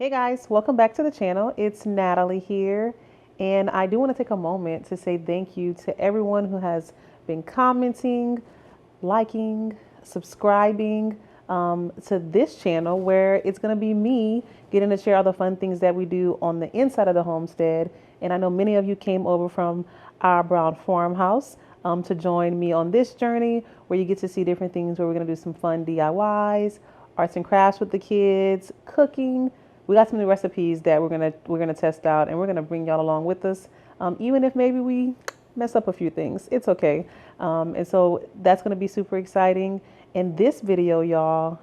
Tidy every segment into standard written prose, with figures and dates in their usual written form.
Hey guys, welcome back to the channel. It's Natalie here, and I do want to take a moment to say thank you to everyone who has been commenting, liking, subscribing to this channel, where it's going to be me getting to share all the fun things that we do on the inside of the homestead. And I know many of you came over from our Brown Farmhouse to join me on this journey, where you get to see different things, where we're going to do some fun DIYs, arts and crafts with the kids, cooking. We got some new recipes that we're gonna test out, and we're gonna bring y'all along with us. Even if maybe we mess up a few things, it's okay. And so that's gonna be super exciting. In this video, y'all,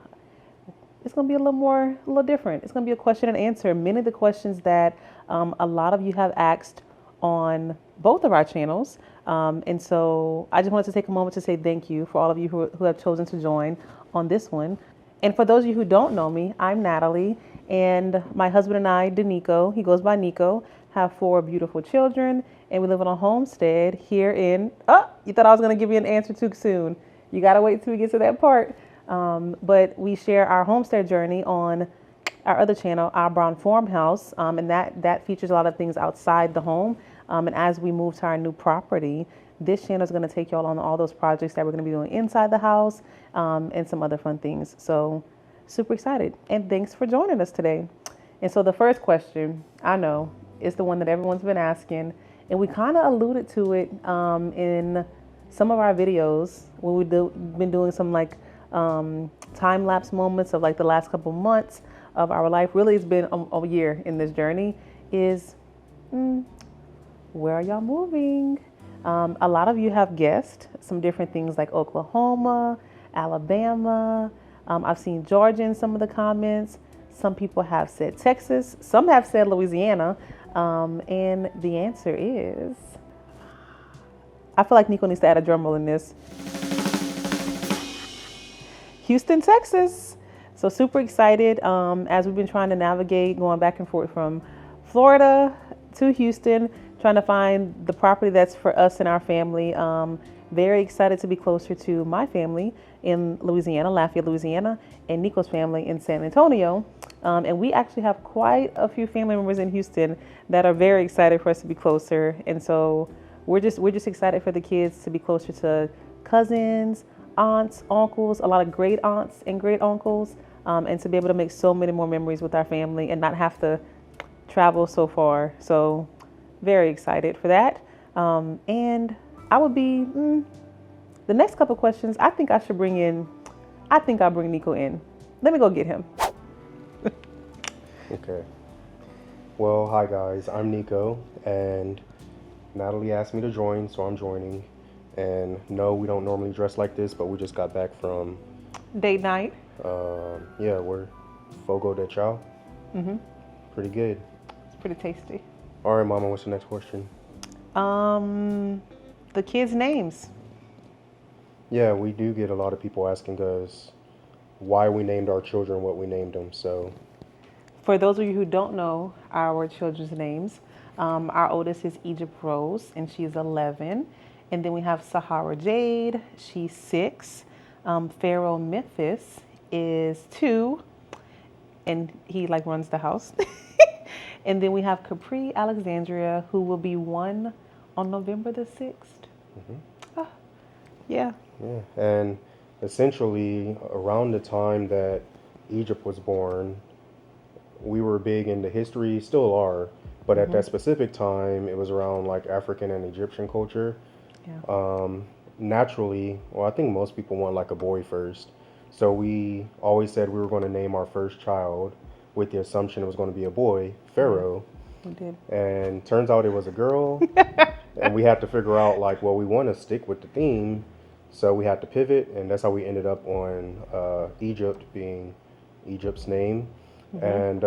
it's gonna be a little different. It's gonna be a question and answer. Many of the questions that a lot of you have asked on both of our channels. And so I just wanted to take a moment to say thank you for all of you who have chosen to join on this one. And for those of you who don't know me, I'm Natalie, and my husband and I, Danico, he goes by Nico, have 4 beautiful children, and we live on a homestead here in, you thought I was going to give you an answer too soon. You got to wait till we get to that part. But we share our homestead journey on our other channel, Our Brown Farmhouse, and that features a lot of things outside the home. And as we move to our new property, this channel is going to take y'all on all those projects that we're going to be doing inside the house, and some other fun things. So super excited, and thanks for joining us today. And so the first question, I know, is the one that everyone's been asking, and we kind of alluded to it in some of our videos when we've been doing some like time-lapse moments of like the last couple months of our life. Really, it's been a year in this journey. Is where are y'all moving? A lot of you have guessed some different things like Oklahoma, Alabama. I've seen Georgia in some of the comments. Some people have said Texas. Some have said Louisiana. And the answer is, I feel like Nico needs to add a drum roll in this. Houston, Texas. So super excited as we've been trying to navigate going back and forth from Florida to Houston, trying to find the property that's for us and our family. Very excited to be closer to my family in Louisiana, Lafayette, Louisiana, and Nico's family in San Antonio. And we actually have quite a few family members in Houston that are very excited for us to be closer. And so we're just excited for the kids to be closer to cousins, aunts, uncles, a lot of great aunts and great uncles, and to be able to make so many more memories with our family and not have to travel so far. So very excited for that. And I would be, the next couple questions, I think I'll bring Nico in. Let me go get him. Okay. Well, hi guys, I'm Nico, and Natalie asked me to join, so I'm joining. And no, we don't normally dress like this, but we just got back from Date night. Yeah, we're Fogo de Chao. Pretty good. It's pretty tasty. All right, Mama, what's the next question? The kids' names. Yeah, we do get a lot of people asking us why we named our children what we named them. So, For those of you who don't know our children's names, our oldest is Egypt Rose, and she's 11. And then we have Sahara Jade, she's 6. Pharaoh Memphis is 2, and he like runs the house. And then we have Capri Alexandria, who will be 1 on November the 6th. Yeah. yeah, and essentially around the time that Egypt was born, we were big into history, still are, but at that specific time, it was around like African and Egyptian culture. Yeah. Naturally, well, I think most people want like a boy first. So we always said we were going to name our first child with the assumption it was going to be a boy, Pharaoh. We did. And turns out it was a girl. And we had to figure out like, well, we want to stick with the theme. So we had to pivot, and that's how we ended up on Egypt being Egypt's name. And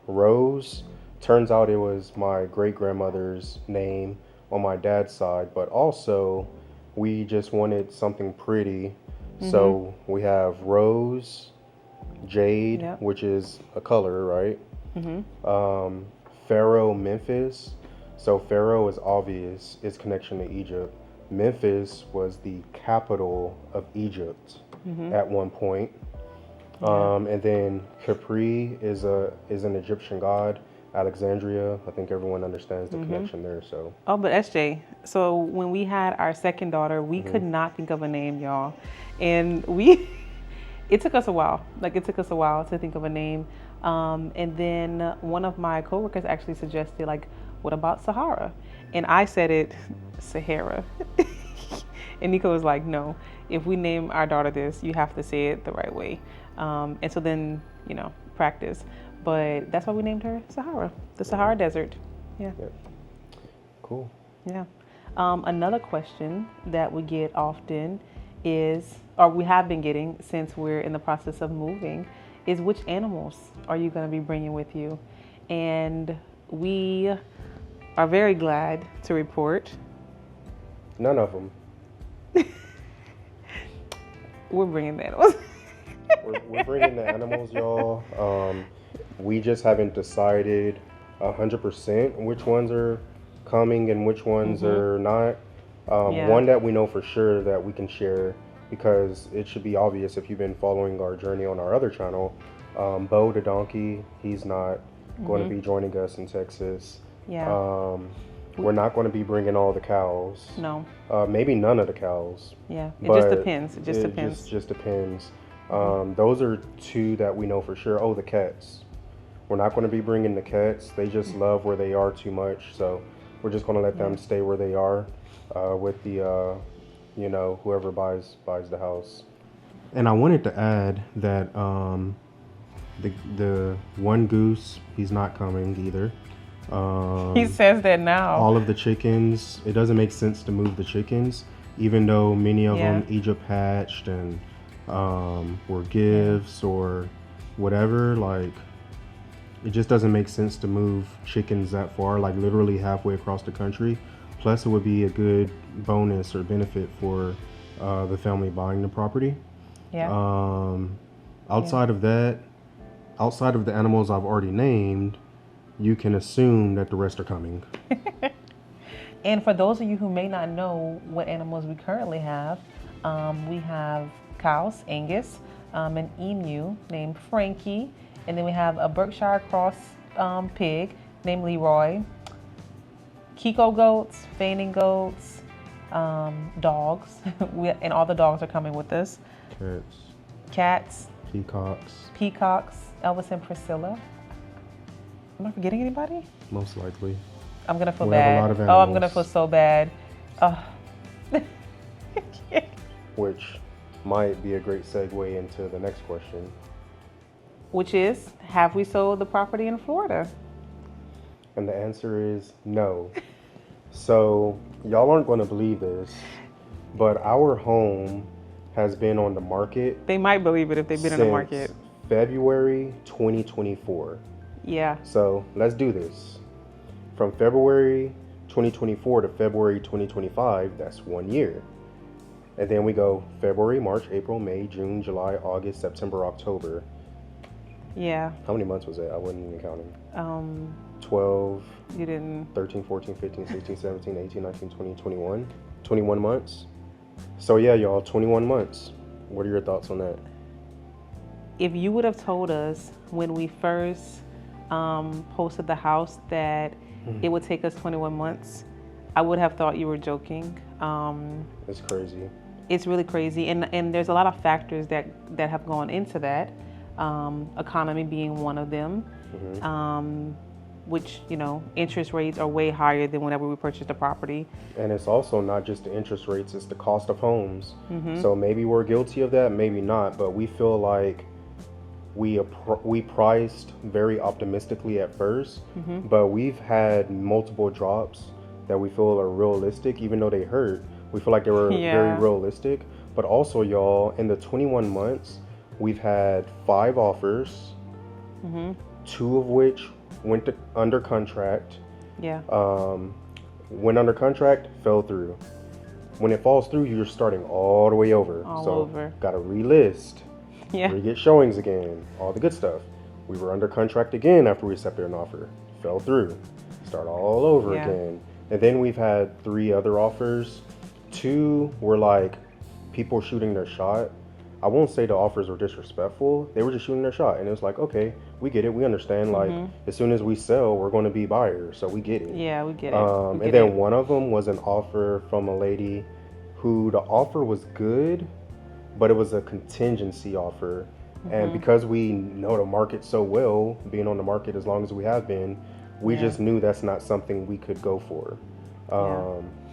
Rose, turns out it was my great-grandmother's name on my dad's side, but also we just wanted something pretty. So we have Rose, Jade, Yep. which is a color, right? Pharaoh Memphis. So Pharaoh is obvious, its connection to Egypt. Memphis was the capital of Egypt at one point. And then Capri is an Egyptian god. Alexandria, I think everyone understands the connection there. So Oh, but SJ, so when we had our second daughter, we could not think of a name, y'all. And it took us a while. Like, it took us a while to think of a name. And then one of my coworkers actually suggested, like, what about Sahara? And I said it, Sahara. And Nico was like, no, if we name our daughter this, you have to say it the right way. And so then, practice. But that's why we named her Sahara, the Sahara Desert. Yeah. yeah. Cool. Yeah. Another question that we get often is, or we have been getting since we're in the process of moving, is which animals are you going to be bringing with you? And we are very glad to report None of them. we're bringing the animals. We're bringing the animals, y'all. We just haven't decided 100% which ones are coming and which ones are not. Yeah. One that we know for sure that we can share, because it should be obvious if you've been following our journey on our other channel. Bo the donkey, he's not going to be joining us in Texas. Yeah. We're not going to be bringing all the cows. No. Maybe none of the cows. Yeah. It But just depends. It just depends. Just depends. Those are two that we know for sure. Oh, the cats. We're not going to be bringing the cats. They just love where they are too much. So we're just going to let them stay where they are with the, whoever buys the house. And I wanted to add that the one goose, he's not coming either. He says that now. All of the chickens, it doesn't make sense to move the chickens, even though many of them Egypt hatched and were gifts or whatever. Like, it just doesn't make sense to move chickens that far, like literally halfway across the country. Plus, it would be a good bonus or benefit for the family buying the property. Yeah. Outside of that, outside of the animals I've already named, you can assume that the rest are coming. And for those of you who may not know what animals we currently have, we have cows, Angus, an emu named Frankie, and then we have a Berkshire Cross pig named Leroy, Kiko goats, fainting goats, dogs, and all the dogs are coming with us. Cats, peacocks, Elvis and Priscilla. Am I forgetting anybody? Most likely. I'm gonna feel We have a bad. lot of Oh, I'm gonna animals. feel so bad. Which might be a great segue into the next question. Which is, have we sold the property in Florida? And the answer is no. So, y'all aren't going to believe this, but our home has been on the market. They might believe it if they've been in the market. February 2024. Yeah. So, let's do this. From February 2024 to February 2025, that's 1 year. And then we go February, March, April, May, June, July, August, September, October. Yeah. How many months was that? I wasn't even counting. 12, You didn't. 13, 14, 15, 16, 17, 18, 19, 20, 21. 21 months. So yeah, y'all, 21 months. What are your thoughts on that? If you would have told us when we first posted the house that it would take us 21 months, I would have thought you were joking. It's crazy. It's really crazy, and there's a lot of factors that have gone into that. Economy being one of them, which, interest rates are way higher than whenever we purchased a property. And it's also not just the interest rates, it's the cost of homes. So maybe we're guilty of that, maybe not, but we feel like we priced very optimistically at first, but we've had multiple drops that we feel are realistic, even though they hurt. We feel like they were very realistic. But also, y'all, in the 21 months, we've had 5 offers, 2 of which went under contract. Yeah. Went under contract, fell through. When it falls through, you're starting all the way over. All over. Gotta relist, re-get showings again, all the good stuff. We were under contract again after we accepted an offer, fell through, start all over again. And then we've had 3 other offers. 2 were like people shooting their shot. I won't say the offers were disrespectful. They were just shooting their shot, and it was like, okay, we get it, we understand. Like, as soon as we sell, we're going to be buyers, so we get it. Yeah, we get it. And then one of them was an offer from a lady who the offer was good, but it was a contingency offer. And because we know the market so well, being on the market as long as we have been, we just knew that's not something we could go for,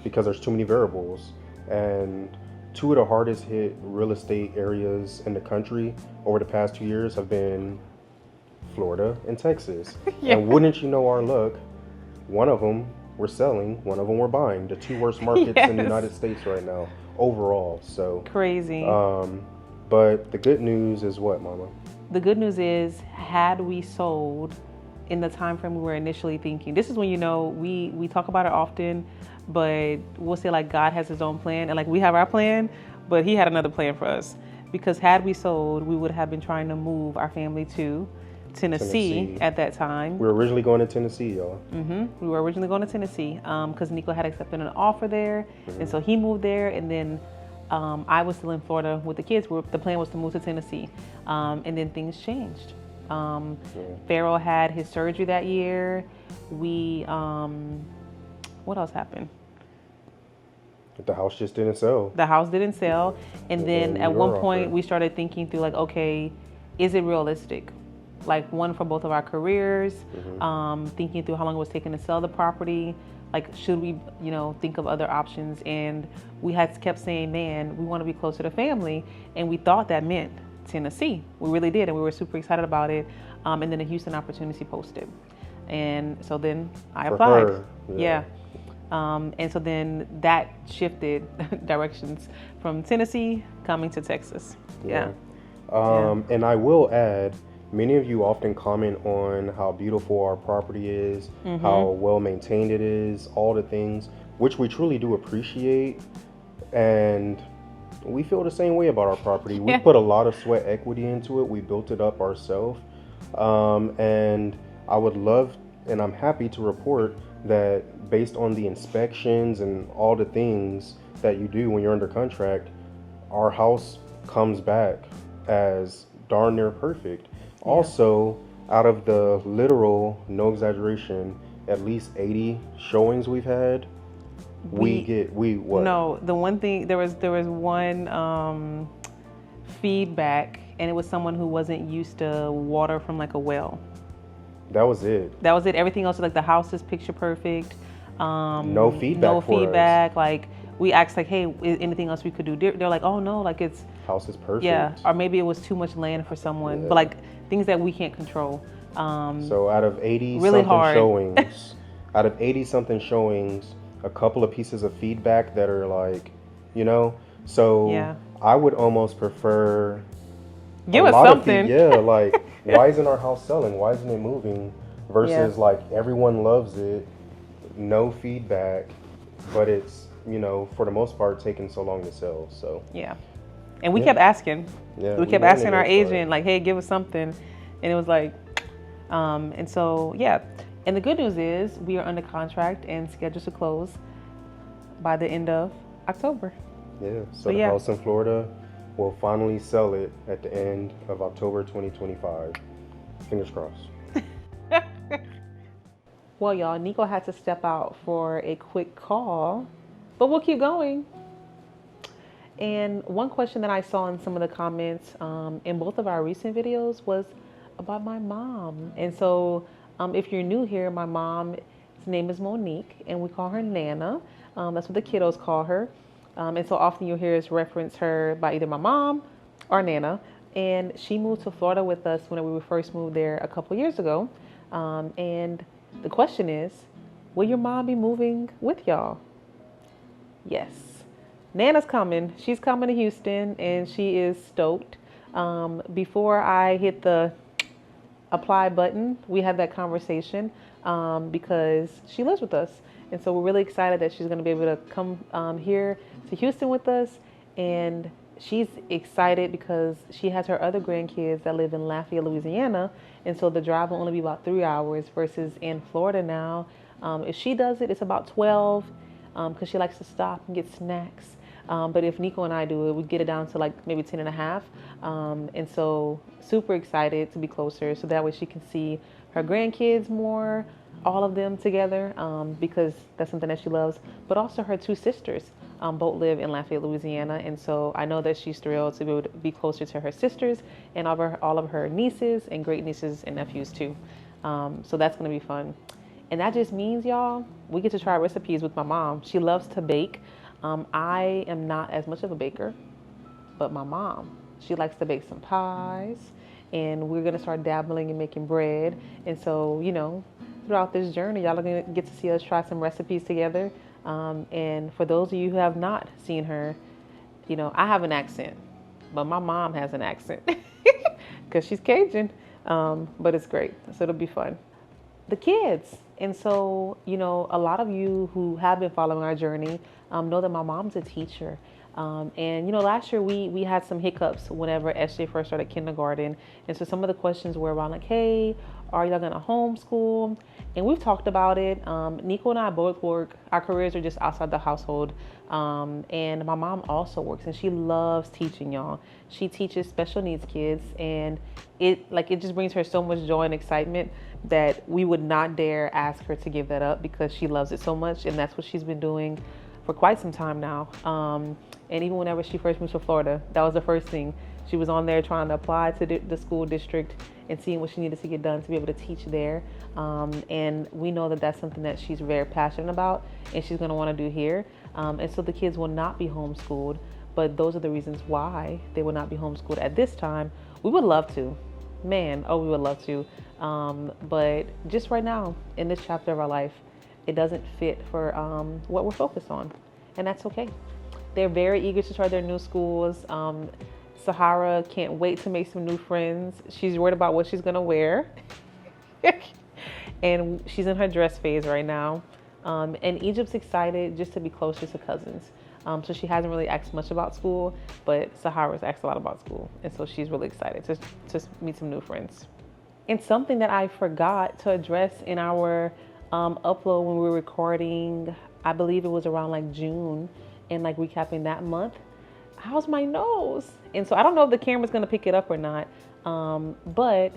because there's too many variables. And two of the hardest hit real estate areas in the country over the past 2 years have been Florida and Texas. And wouldn't you know our luck, one of them we're selling, one of them we're buying. The two worst markets in the United States right now overall. So crazy. But the good news is what, Mama? The good news is, had we sold in the time frame we were initially thinking, this is when, you know, we talk about it often, but we'll say like God has his own plan, and like we have our plan, but he had another plan for us. Because had we sold, we would have been trying to move our family to Tennessee at that time. We were originally going to Tennessee, y'all. We were originally going to Tennessee because Nico had accepted an offer there, and so he moved there, and then I was still in Florida with the kids. The plan was to move to Tennessee, and then things changed. Pharaoh had his surgery that year. What else happened? The house just didn't sell. The house didn't sell, and then at one point we started thinking through like, okay, is it realistic? Like, one, for both of our careers, thinking through how long it was taking to sell the property. Like, should we, you know, think of other options? And we had kept saying, man, we want to be closer to family. And we thought that meant Tennessee. We really did. And we were super excited about it. And then a Houston opportunity posted. And so then I applied. Her, And so then that shifted directions from Tennessee coming to Texas. And I will add, many of you often comment on how beautiful our property is, how well maintained it is, all the things, which we truly do appreciate. And we feel the same way about our property. We put a lot of sweat equity into it. We built it up ourselves. And I would love, and I'm happy to report that based on the inspections and all the things that you do when you're under contract, our house comes back as darn near perfect. Also, out of the literal, no exaggeration, at least 80 showings we've had, No, the one thing, there was one feedback, and it was someone who wasn't used to water from like a well. That was it. Everything else, like the house is picture perfect. No feedback. Like, we asked like, hey, is anything else we could do? They're like, oh no, like it's house is perfect. Yeah, or maybe it was too much land for someone, but like things that we can't control. So out of 80 really something showings, a couple of pieces of feedback that are like, you know, so I would almost prefer give us something. Like, why isn't our house selling? Why isn't it moving? Versus like everyone loves it, no feedback, but it's, you know, for the most part taking so long to sell. So and we kept asking. We kept asking our agent, like, hey, give us something. And it was like, and so, And the good news is we are under contract and scheduled to close by the end of October. So the house in Florida, we'll finally sell it at the end of October 2025. Fingers crossed. Well, y'all, Nico had to step out for a quick call, but we'll keep going. And one question that I saw in some of the comments in both of our recent videos was about my mom. And so if you're new here, my mom's name is Monique, and we call her Nana. That's what the kiddos call her. And so often you'll hear us reference her by either my mom or Nana. And she moved to Florida with us when we first moved there a couple years ago. And the question is, will your mom be moving with y'all? Yes. Nana's coming. She's coming to Houston, and she is stoked. Before I hit the apply button, we had that conversation because she lives with us. And so we're really excited that she's going to be able to come here to Houston with us. And she's excited because she has her other grandkids that live in Lafayette, Louisiana. And so the drive will only be about 3 hours versus in Florida now. If she does it, it's about 12 because she likes to stop and get snacks. But if Nico and I do it, we get it down to like maybe 10 and a half. And so super excited to be closer. So that way she can see her grandkids more, all of them together, because that's something that she loves. But also her two sisters both live in Lafayette, Louisiana. And so I know that she's thrilled to be able to be closer to her sisters and all of her nieces and great nieces and nephews too. So that's going to be fun. And that just means, y'all, we get to try recipes with my mom. She loves to bake. I am not as much of a baker, but my mom, she likes to bake some pies, and we're going to start dabbling in making bread. And so, throughout this journey, y'all are going to get to see us try some recipes together. And for those of you who have not seen her, I have an accent, but my mom has an accent because she's Cajun. But it's great. So it'll be fun. The kids. And so, a lot of you who have been following our journey know that my mom's a teacher. And last year we had some hiccups whenever SJ first started kindergarten. And so some of the questions were around like, hey, are y'all going to homeschool? And we've talked about it. Nico and I both work. Our careers are just outside the household. And my mom also works, and she loves teaching, y'all. She teaches special needs kids, and it just brings her so much joy and excitement that we would not dare ask her to give that up because she loves it so much. And that's what she's been doing for quite some time now. And even whenever she first moved to Florida, that was the first thing. She was on there trying to apply to the school district and seeing what she needed to get done to be able to teach there. And we know that that's something that she's very passionate about and she's going to want to do here. And so the kids will not be homeschooled, but those are the reasons why they will not be homeschooled at this time. We would love to. We would love to. But just right now, in this chapter of our life, it doesn't fit for what we're focused on. And that's okay. They're very eager to try their new schools. Sahara can't wait to make some new friends. She's worried about what she's going to wear. And she's in her dress phase right now. And Egypt's excited just to be closer to cousins. So she hasn't really asked much about school, but Sahara's asked a lot about school. And so she's really excited to meet some new friends. And something that I forgot to address in our upload when we were recording, I believe it was around like June, and like recapping that month. How's my nose? And so I don't know if the camera's gonna pick it up or not. But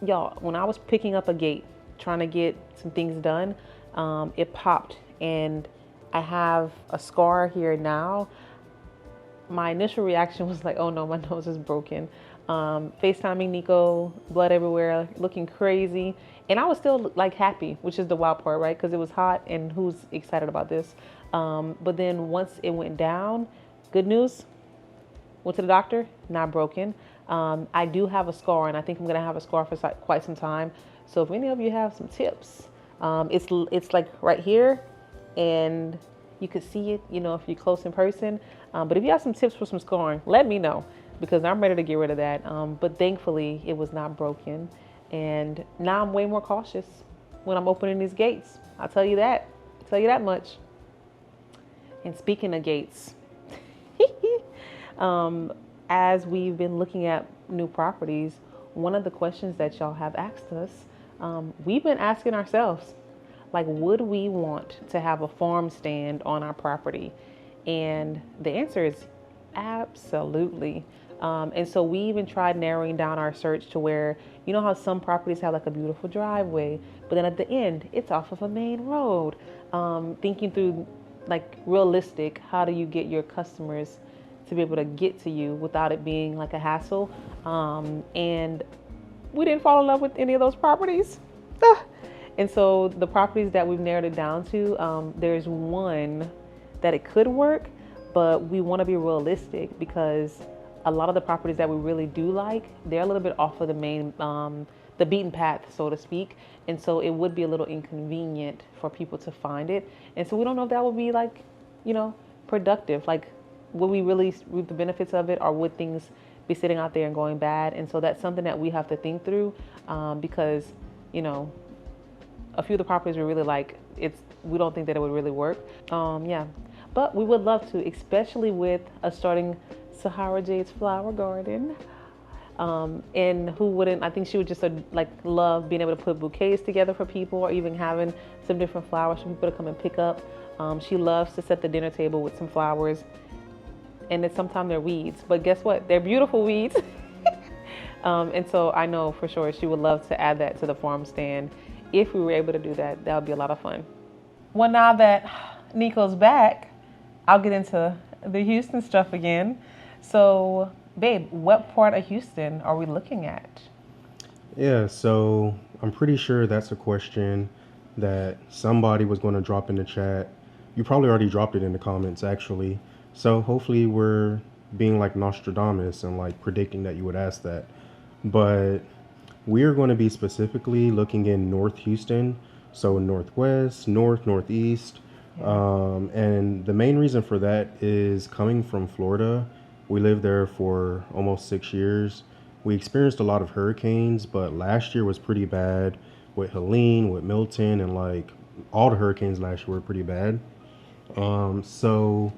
y'all, when I was picking up a gate, trying to get some things done, it popped and I have a scar here now. My initial reaction was like, oh no, my nose is broken. FaceTiming Nico, blood everywhere, looking crazy. And I was still like happy, which is the wild part, right? Because it was hot and who's excited about this? But then once it went down, good news, went to the doctor, not broken. I do have a scar and I think I'm gonna have a scar for quite some time. So if any of you have some tips, it's like right here and you could see it, if you're close in person. But if you have some tips for some scarring, let me know because I'm ready to get rid of that. But thankfully it was not broken. And now I'm way more cautious when I'm opening these gates. I'll tell you that. Much. And speaking of gates, as we've been looking at new properties, one of the questions that y'all have asked us, we've been asking ourselves, like, would we want to have a farm stand on our property? And the answer is absolutely. And so we even tried narrowing down our search to where, how some properties have like a beautiful driveway, but then at the end, it's off of a main road. Thinking through like realistic, how do you get your customers to be able to get to you without it being like a hassle? And we didn't fall in love with any of those properties. And so the properties that we've narrowed it down to, there's one that it could work, but we want to be realistic because a lot of the properties that we really do like, they're a little bit off of the main, the beaten path, so to speak. And so it would be a little inconvenient for people to find it. And so we don't know if that would be like, productive. Like, would we really reap the benefits of it, or would things be sitting out there and going bad? And so that's something that we have to think through because, a few of the properties we really like, we don't think that it would really work. But we would love to, especially with us starting Sahara Jade's flower garden. And who wouldn't? I think she would just love being able to put bouquets together for people, or even having some different flowers for people to come and pick up. She loves to set the dinner table with some flowers and then sometimes they're weeds. But guess what? They're beautiful weeds. And so I know for sure she would love to add that to the farm stand. If we were able to do that, that would be a lot of fun. Well, now that Nico's back, I'll get into the Houston stuff again. So, babe, what part of Houston are we looking at? Yeah, so I'm pretty sure that's a question that somebody was going to drop in the chat. You probably already dropped it in the comments, actually. So hopefully we're being like Nostradamus and like predicting that you would ask that. But we're going to be specifically looking in North Houston, so northwest, northeast. And the main reason for that is coming from Florida. We lived there for almost 6 years. We experienced a lot of hurricanes, but last year was pretty bad with Helene, with Milton, and like all the hurricanes last year were pretty bad. So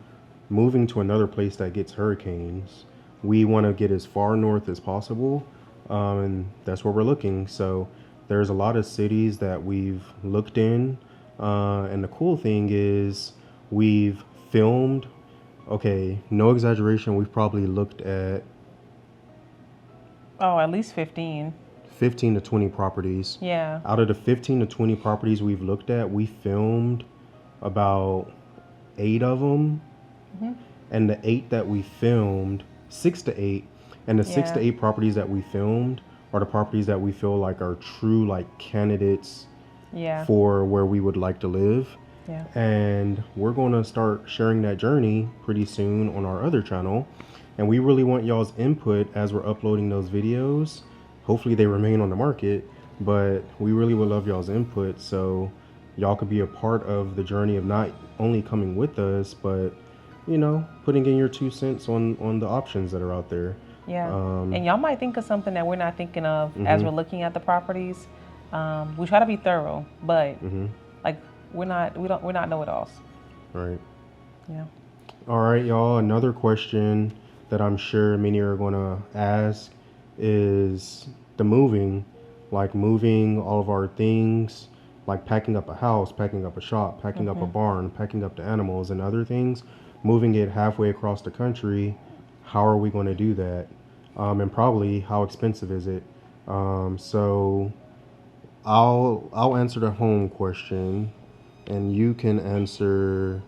moving to another place that gets hurricanes, we want to get as far north as possible. And that's where we're looking. So there's a lot of cities that we've looked in. And the cool thing is we've filmed, okay, no exaggeration, we've probably looked at at least 15. 15 to 20 properties. Yeah. Out of the 15 to 20 properties we've looked at, we filmed about 8 of them. And the 8 that we filmed, 6 to 8, and the 6 to 8 properties that we filmed are the properties that we feel like are true like candidates for where we would like to live. Yeah. And we're going to start sharing that journey pretty soon on our other channel. And we really want y'all's input as we're uploading those videos. Hopefully they remain on the market, but we really would love y'all's input so y'all could be a part of the journey of not only coming with us, but putting in your 2 cents on the options that are out there. Yeah. And y'all might think of something that we're not thinking of as we're looking at the properties. We try to be thorough, but like we're not know-it-alls. Right. Yeah. All right, y'all. Another question that I'm sure many are going to ask is the moving, like moving all of our things, like packing up a house, packing up a shop, packing up a barn, packing up the animals and other things, moving it halfway across the country. How are we going to do that? And probably how expensive is it? So I'll answer the home question, and you can answer,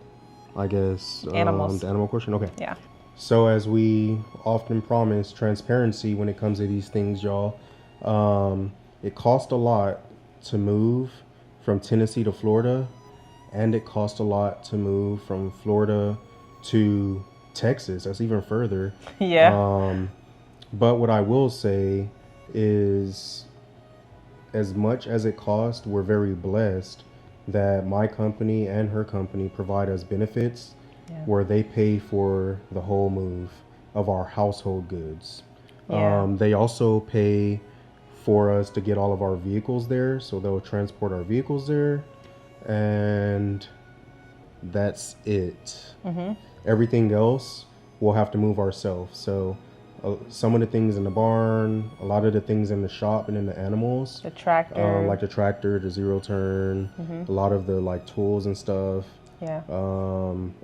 I guess, the animal question. Okay. Yeah. So as we often promise, transparency when it comes to these things, y'all. It costs a lot to move from Tennessee to Florida, and it costs a lot to move from Florida to Texas. That's even further. Yeah. But what I will say is, as much as it costs, we're very blessed that my company and her company provide us benefits where they pay for the whole move of our household goods. They also pay for us to get all of our vehicles there, so they'll transport our vehicles there, and that's it. Everything else we'll have to move ourselves. So some of the things in the barn, a lot of the things in the shop and in the animals, the tractor, like the tractor, the zero turn, a lot of the like tools and stuff. Yeah.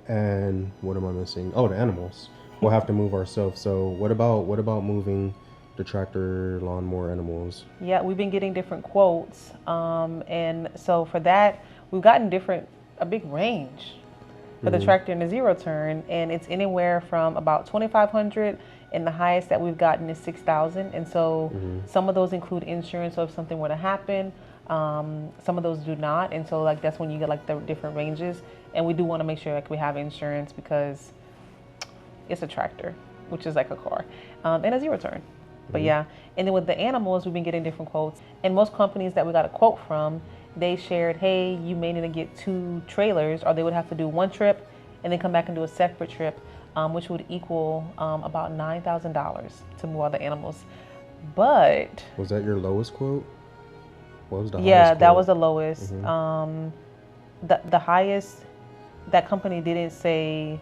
And what am I missing? Oh, the animals. We'll have to move ourselves. So what about moving the tractor, lawnmower, animals? Yeah, we've been getting different quotes. And so for that, we've gotten a big range for the tractor and the zero turn, and it's anywhere from about $2,500, and the highest that we've gotten is $6,000. And so some of those include insurance, so if something were to happen. Some of those do not, and so like that's when you get like the different ranges. And we do want to make sure like we have insurance because it's a tractor, which is like a car, and a zero turn. But yeah, and then with the animals, we've been getting different quotes. And most companies that we got a quote from, they shared, hey, you may need to get 2 trailers, or they would have to do 1 trip and then come back and do a separate trip, which would equal about $9,000 to move all the animals. But was that your lowest quote? What was the highest that quote? was the lowest. The highest, that company didn't say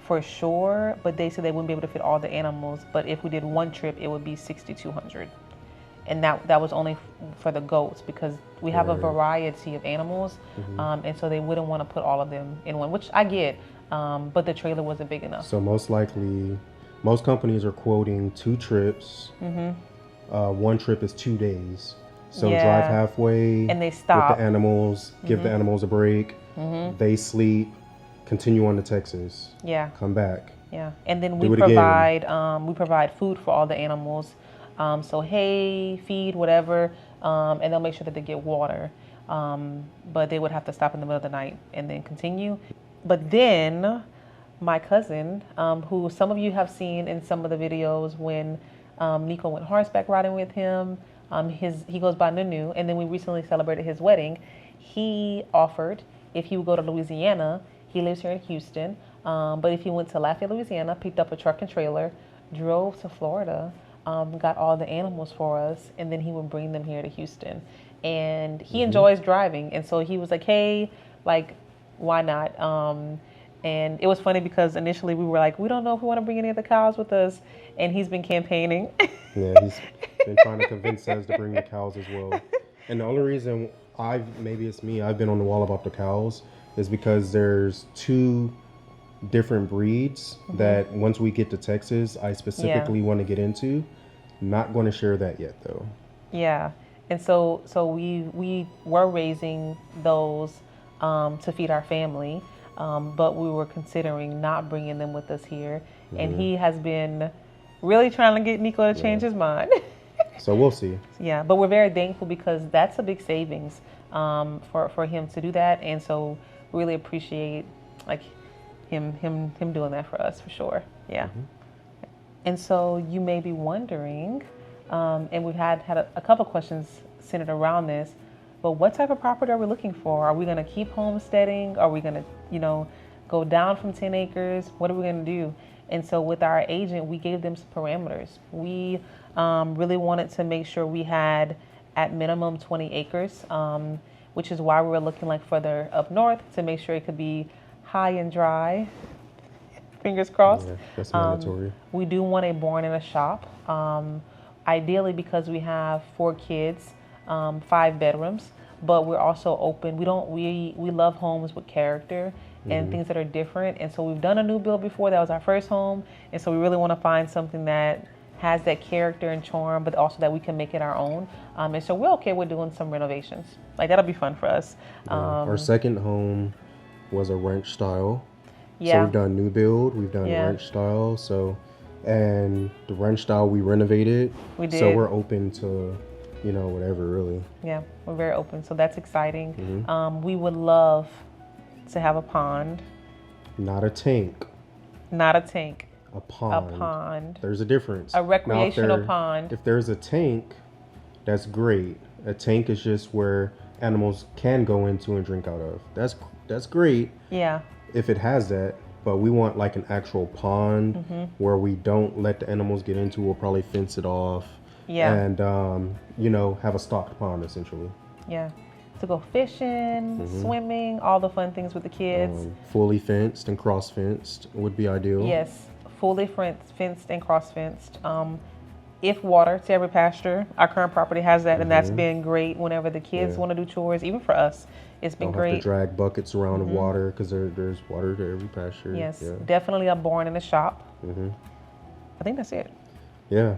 for sure, but they said they wouldn't be able to fit all the animals. But if we did 1 trip, it would be $6,200, and that was only for the goats because we have a variety of animals, and so they wouldn't want to put all of them in one. Which I get. but the trailer wasn't big enough. So most likely, most companies are quoting 2 trips. One trip is 2 days. So Yeah. drive halfway And they with stop. the animals, give the animals a break. They sleep, continue on to Texas, Yeah. come back. Yeah, and then Do it again. we provide food for all the animals, so hay, feed, whatever, and they'll make sure that they get water. But they would have to stop in the middle of the night and then continue. But then my cousin, who some of you have seen in some of the videos when Nico went horseback riding with him, he goes by Nunu, and then we recently celebrated his wedding. He offered if he would go to Louisiana. He lives here in Houston. But if he went to Lafayette, Louisiana, picked up a truck and trailer, drove to Florida, got all the animals for us, and then he would bring them here to Houston. And he enjoys driving. And so he was like, hey, like, why not? And it was funny because initially we were like, we don't know if we want to bring any of the cows with us. And he's been campaigning. Yeah, he's been trying to convince us to bring the cows as well. And the only reason maybe it's me, I've been on the wall about the cows is because there's 2 different breeds that once we get to Texas, I specifically want to get into. Not going to share that yet though. Yeah. And so we were raising those to feed our family, but we were considering not bringing them with us here. And he has been really trying to get Nico to change his mind. So we'll see. Yeah, but we're very thankful because that's a big savings for him to do that, and so really appreciate like him doing that for us for sure. Yeah. And so you may be wondering, and we've had a couple questions centered around this, but what type of property are we looking for? Are we going to keep homesteading? Are we going to, go down from 10 acres? What are we going to do? And so with our agent, we gave them some parameters. We really wanted to make sure we had at minimum 20 acres, which is why we were looking like further up north to make sure it could be high and dry. Fingers crossed. Yeah, that's mandatory. We do want a barn and a shop. Ideally, because we have 4 kids, 5 bedrooms, but we're also open. We love homes with character and things that are different. And so we've done a new build before. That was our first home. And so we really want to find something that has that character and charm, but also that we can make it our own. And so we're okay with doing some renovations. Like that'll be fun for us. Our second home was a ranch style. Yeah. So we've done new build, we've done ranch style. So, and the ranch style we renovated. We did. So we're open to, whatever really. Yeah, we're very open. So that's exciting. We would love to have a pond. Not a tank. Not a tank. A pond. A pond. There's a difference. A recreational pond. If there's a tank, that's great. A tank is just where animals can go into and drink out of. That's great. Yeah. If it has that, but we want like an actual pond where we don't let the animals get into. We'll probably fence it off. Yeah. And have a stocked pond essentially. Yeah. To go fishing, swimming, all the fun things with the kids. Fully fenced and cross fenced would be ideal. Yes, fully fenced and cross fenced. If water to every pasture, our current property has that, and that's been great. Whenever the kids want to do chores, even for us, it's been great. Have to drag buckets around of water because there's water to every pasture. Yes, definitely a barn in the shop. I think that's it. Yeah,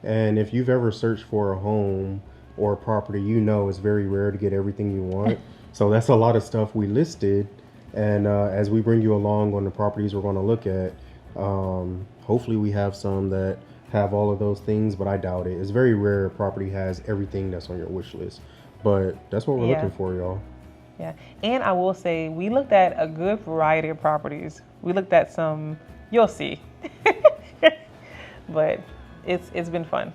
and if you've ever searched for a home or a property, it's very rare to get everything you want. So that's a lot of stuff we listed. And as we bring you along on the properties we're going to look at, hopefully we have some that have all of those things, but I doubt it. It's very rare a property has everything that's on your wish list. But that's what we're looking for, y'all. Yeah, and I will say we looked at a good variety of properties. We looked at some, you'll see. But it's been fun.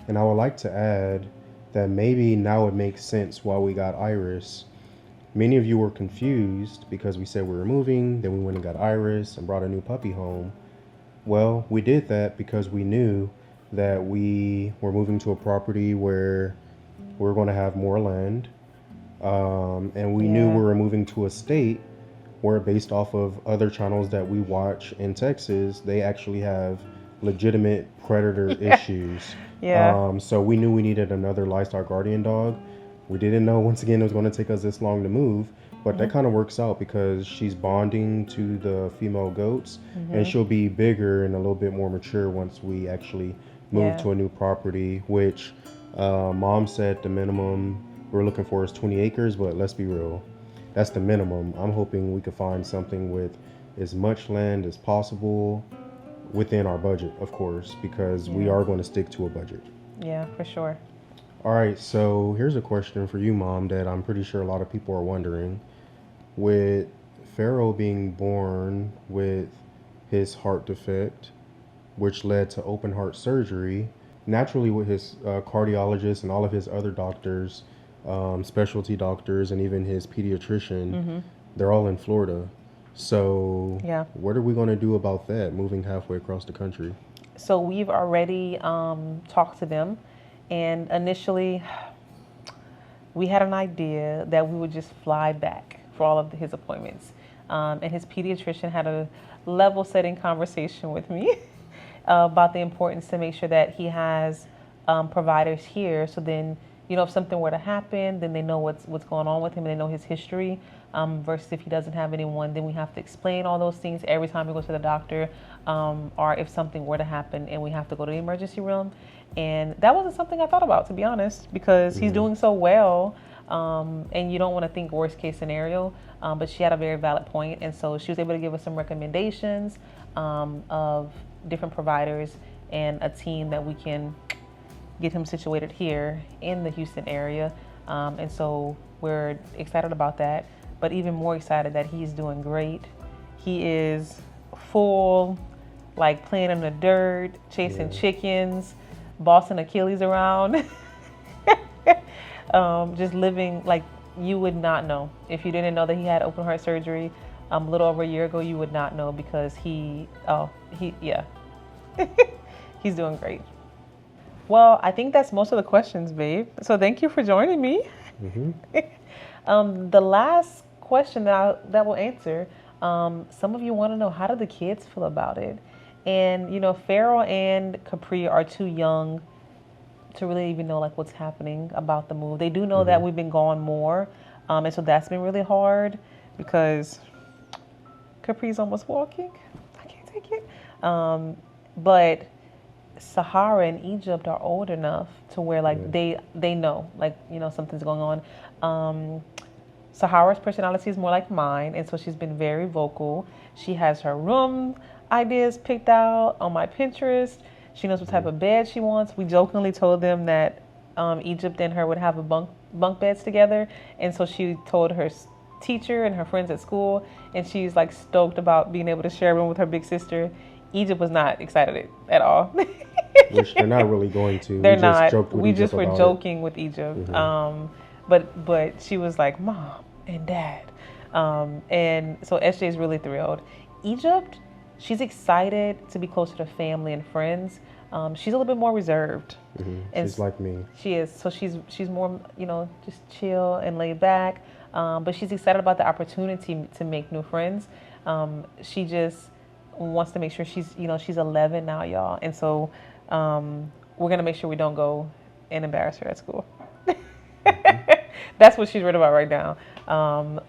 And I would like to add that maybe now it makes sense why we got Iris. Many of you were confused because we said we were moving, then we went and got Iris and brought a new puppy home. Well, we did that because we knew that we were moving to a property where we were going to have more land. And we knew we were moving to a state where, based off of other channels that we watch in Texas, they actually have legitimate predator issues. So we knew we needed another livestock guardian dog. We didn't know, once again, it was going to take us this long to move. But that kind of works out because she's bonding to the female goats, and she'll be bigger and a little bit more mature once we actually move Yeah. to a new property, which mom said the minimum we're looking for is 20 acres, but let's be real. That's the minimum. I'm hoping we could find something with as much land as possible within our budget, of course, because we Yeah. are going to stick to a budget. Yeah, for sure. All right, so here's a question for you, Mom, that I'm pretty sure a lot of people are wondering. With Pharaoh being born with his heart defect, which led to open heart surgery, naturally, with his cardiologist and all of his other doctors, specialty doctors, and even his pediatrician, they're all in Florida. So, Yeah. what are we going to do about that moving halfway across the country? So we've already talked to them, and initially we had an idea that we would just fly back for all of his appointments. And his pediatrician had a level setting conversation with me about the importance to make sure that he has providers here. So then, if something were to happen, then they know what's going on with him and they know his history. Versus if he doesn't have anyone, then we have to explain all those things every time we go to the doctor, or if something were to happen and we have to go to the emergency room. And that wasn't something I thought about, to be honest, because he's doing so well. And you don't want to think worst case scenario, but she had a very valid point. And so she was able to give us some recommendations of different providers and a team that we can get him situated here in the Houston area. And so we're excited about that, but even more excited that he's doing great. He is full, like playing in the dirt, chasing chickens, bossing Achilles around. Just living like you would not know. If you didn't know that he had open heart surgery a little over a year ago, you would not know because yeah. He's doing great. Well, I think that's most of the questions, babe. So thank you for joining me. The last question that we'll answer, some of you want to know, how do the kids feel about it? And, Pharaoh and Capri are too young to really even know like what's happening about the move. They do know that we've been gone more. And so that's been really hard because Capri's almost walking. I can't take it. But Sahara and Egypt are old enough to where like they know like something's going on. Sahara's personality is more like mine, and so she's been very vocal. She has her room ideas picked out on my Pinterest. She knows what type of bed she wants. We jokingly told them that Egypt and her would have a bunk beds together, and so she told her teacher and her friends at school, and she's like stoked about being able to share a room with her big sister. Egypt was not excited at all. Which they're not really going to. They're we not. Just joked with We Egypt just were about joking with Egypt. But she was like, Mom and Dad. And so SJ is really thrilled. Egypt, she's excited to be closer to family and friends. She's a little bit more reserved. And She's like me. She is. So she's more, just chill and laid back. But she's excited about the opportunity to make new friends. She just wants to make sure she's 11 now, y'all. And so we're going to make sure we don't go and embarrass her at school. That's what she's worried about right now.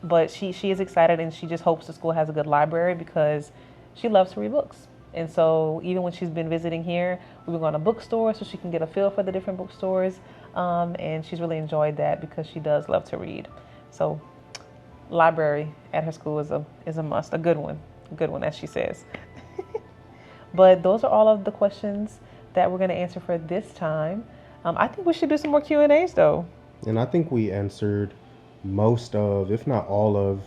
But she is excited, and she just hopes the school has a good library because she loves to read books. And so even when she's been visiting here, we've been going to bookstores so she can get a feel for the different bookstores. And she's really enjoyed that because she does love to read. So library at her school is a must, a good one, as she says. But those are all of the questions that we're going to answer for this time. I think we should do some more Q&As though. And I think we answered most of, if not all of,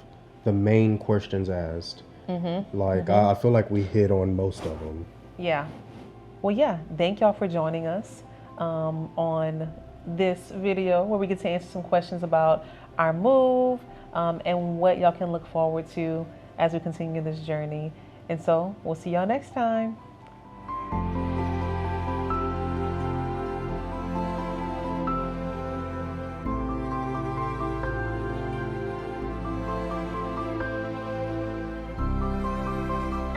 the main questions asked. I feel like we hit on most of them. Yeah. Well, yeah. Thank y'all for joining us on this video where we get to answer some questions about our move and what y'all can look forward to as we continue this journey. And so we'll see y'all next time.